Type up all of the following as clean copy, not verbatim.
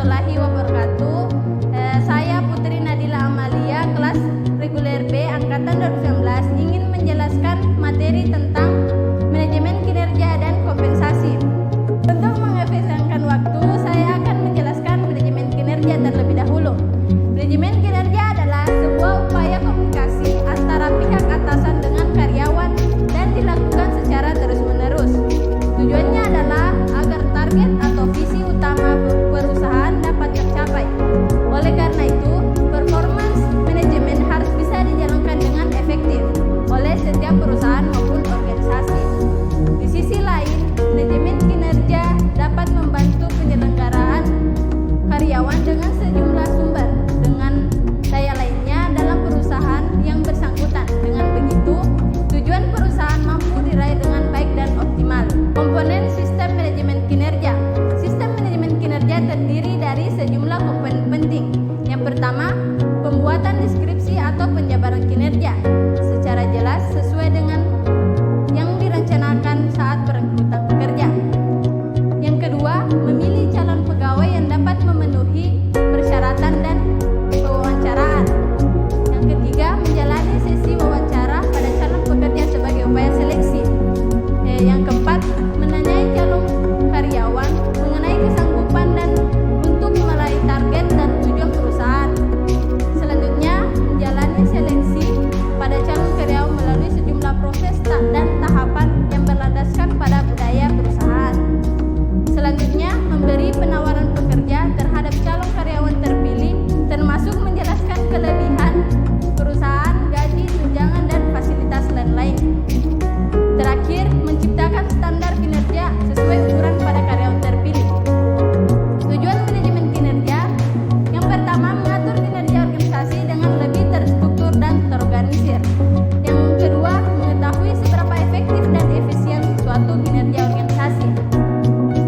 warahmatullahi wabarakatuh. Saya Putri Nadila Amalia, kelas reguler B angkatan 2019, ingin menjelaskan materi tentang manajemen kinerja dan kompensasi. Untuk mengefisienkan waktu, saya akan menjelaskan manajemen kinerja terlebih dahulu. Manajemen kinerja adalah sebuah upaya komunikasi antara pihak atasan dengan karyawan dan dilakukan secara terus-menerus. Tujuannya adalah agar target atau visi utama perusahaan dapat tercapai. Oleh karena itu, performance manajemen harus bisa dijalankan dengan efektif oleh setiap perusahaan maupun organisasi. Di sisi lain, manajemen kinerja dapat membantu penyelenggaraan karyawan dengan sejumlah sumber dengan daya lainnya dalam perusahaan yang bersangkutan. Dengan begitu, tujuan perusahaan mampu diraih dengan baik dan optimal. Komponen sistem manajemen kinerja. Sistem manajemen kinerja terdiri dari sejumlah komponen penting. Yang pertama, pembuatan deskripsi atau penjabaran kinerja secara jelas sesuai dengan yang direncanakan saat perekrutan pekerja. Yang kedua, memilih calon pegawai yang dapat memenuhi persyaratan dan pewawancaraan. Yang ketiga, menjalani sesi wawancara pada calon pekerja sebagai upaya seleksi. Yang keempat, menanyai calon karyawan mengenai kesanggupan dan untuk meraih target dan tujuan perusahaan. Selanjutnya, menjalani seleksi pada calon karyawan melalui sejumlah proses dan tahapan yang berlandaskan pada budaya perusahaan. Selanjutnya, memberi penawaran pekerja terhadap calon karyawan terpilih, termasuk menjelaskan kelebihan perusahaan, gaji, tunjangan, dan fasilitas lain-lain. Terakhir, menciptakan standar kinerja sesuai ukuran pada karyawan terpilih. Tujuan manajemen kinerja: yang pertama, mengatur kinerja organisasi dengan lebih terstruktur dan terorganisir. Yang kedua, mengetahui seberapa efektif dan efisien suatu kinerja organisasi.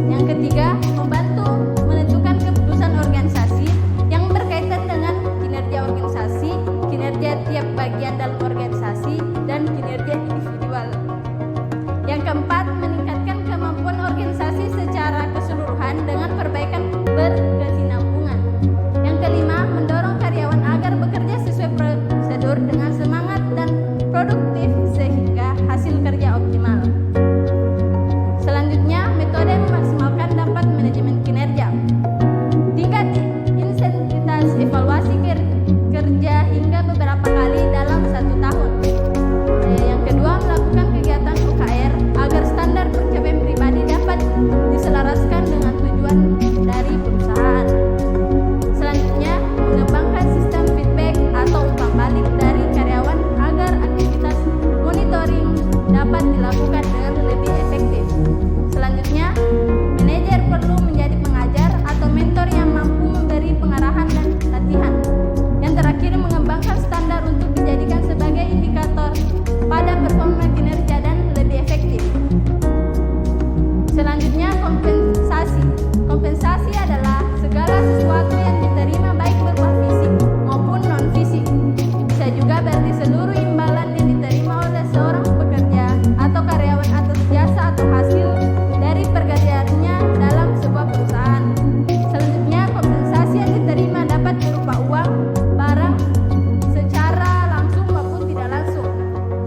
Yang ketiga, membantu menentukan keputusan organisasi yang berkaitan dengan kinerja organisasi, kinerja tiap bagian dalam organisasi, dan kinerja individual. Yang keempat, meningkatkan kemampuan organisasi secara keseluruhan dengan perbaikan berkesinambungan. Yang kelima, mendorong karyawan agar bekerja sesuai prosedur dengan semangat dan produktif sehingga hasil kerja optimal. Selanjutnya, metode memaksimalkan dampak manajemen kinerja. Tingkat intensitas evaluasi kerja hingga beberapa kali dalam 1 tahun. Yang kedua, melakukan kegiatan OKR agar standar pencapaian pribadi dapat diselaraskan dengan tujuan dari perusahaan. Selanjutnya, mengembangkan sistem feedback atau umpan balik dari karyawan agar aktivitas monitoring dapat dilakukan dengan lebih efektif. Selanjutnya, manajer perlu menjadi pengajar atau mentor yang mampu memberi pengarahan dan latihan. Yang terakhir, mengembangkan standar untuk dijadikan sebagai indikator pada performa kinerja dan lebih efektif. Selanjutnya, kompensasi. Kompensasi adalah segala sesuatu yang diterima baik berupa fisik maupun non-fisik. Bisa juga berarti seluruh imbalan yang diterima oleh seorang pekerja atau karyawan atas jasa atau hasil dari pekerjaannya dalam sebuah perusahaan. Selanjutnya, kompensasi yang diterima dapat berupa uang, barang, secara langsung maupun tidak langsung.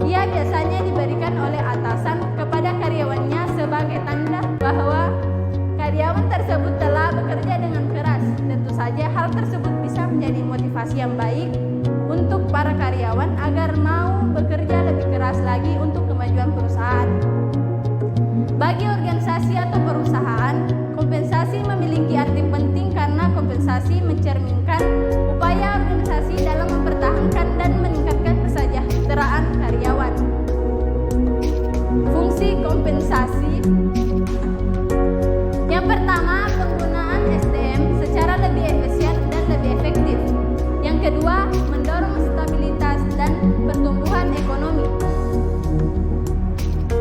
Ia biasanya diberikan oleh atasan kepada karyawannya sebagai tanda bahwa karyawan tersebut telah bekerja dengan keras. Tentu saja hal tersebut bisa menjadi motivasi yang baik untuk para karyawan agar mau bekerja lebih keras lagi untuk kemajuan perusahaan. Bagi organisasi atau perusahaan, kompensasi memiliki arti penting karena kompensasi mencerminkan upaya organisasi dalam mempertahankan dan meningkatkan kesejahteraan karyawan. Fungsi kompensasi: yang pertama, penggunaan SDM secara lebih efisien dan lebih efektif. Yang kedua, mendorong stabilitas dan pertumbuhan ekonomi.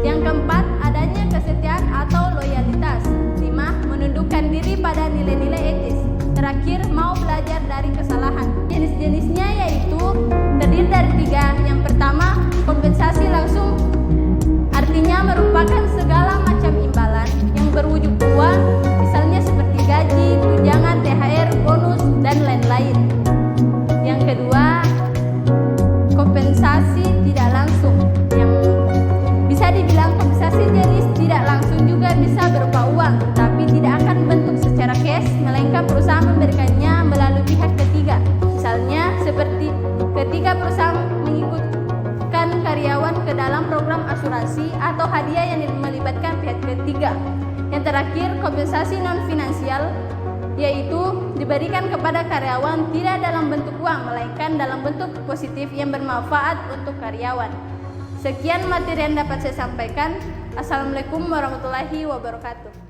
Yang keempat, adanya kesetiaan atau loyalitas. 5. Menundukkan diri pada nilai-nilai etis. Terakhir, mau belajar dari kesalahan. Jenis-jenisnya yaitu terdiri dari 3. Yang pertama, kompensasi langsung, artinya merupakan segala macam imbalan yang berwujud uang, misalnya seperti gaji, tunjangan, THR, kompensasi tidak langsung, yang bisa dibilang kompensasi jenis tidak langsung juga bisa berupa uang, tapi tidak akan bentuk secara cash, melainkan perusahaan memberikannya melalui pihak ketiga. Misalnya seperti ketika perusahaan mengikutkan karyawan ke dalam program asuransi atau hadiah yang melibatkan pihak ketiga. Yang terakhir, kompensasi non-finansial, yaitu diberikan kepada karyawan tidak dalam bentuk uang, melainkan dalam bentuk positif yang bermanfaat untuk karyawan. Sekian materi yang dapat saya sampaikan. Assalamualaikum warahmatullahi wabarakatuh.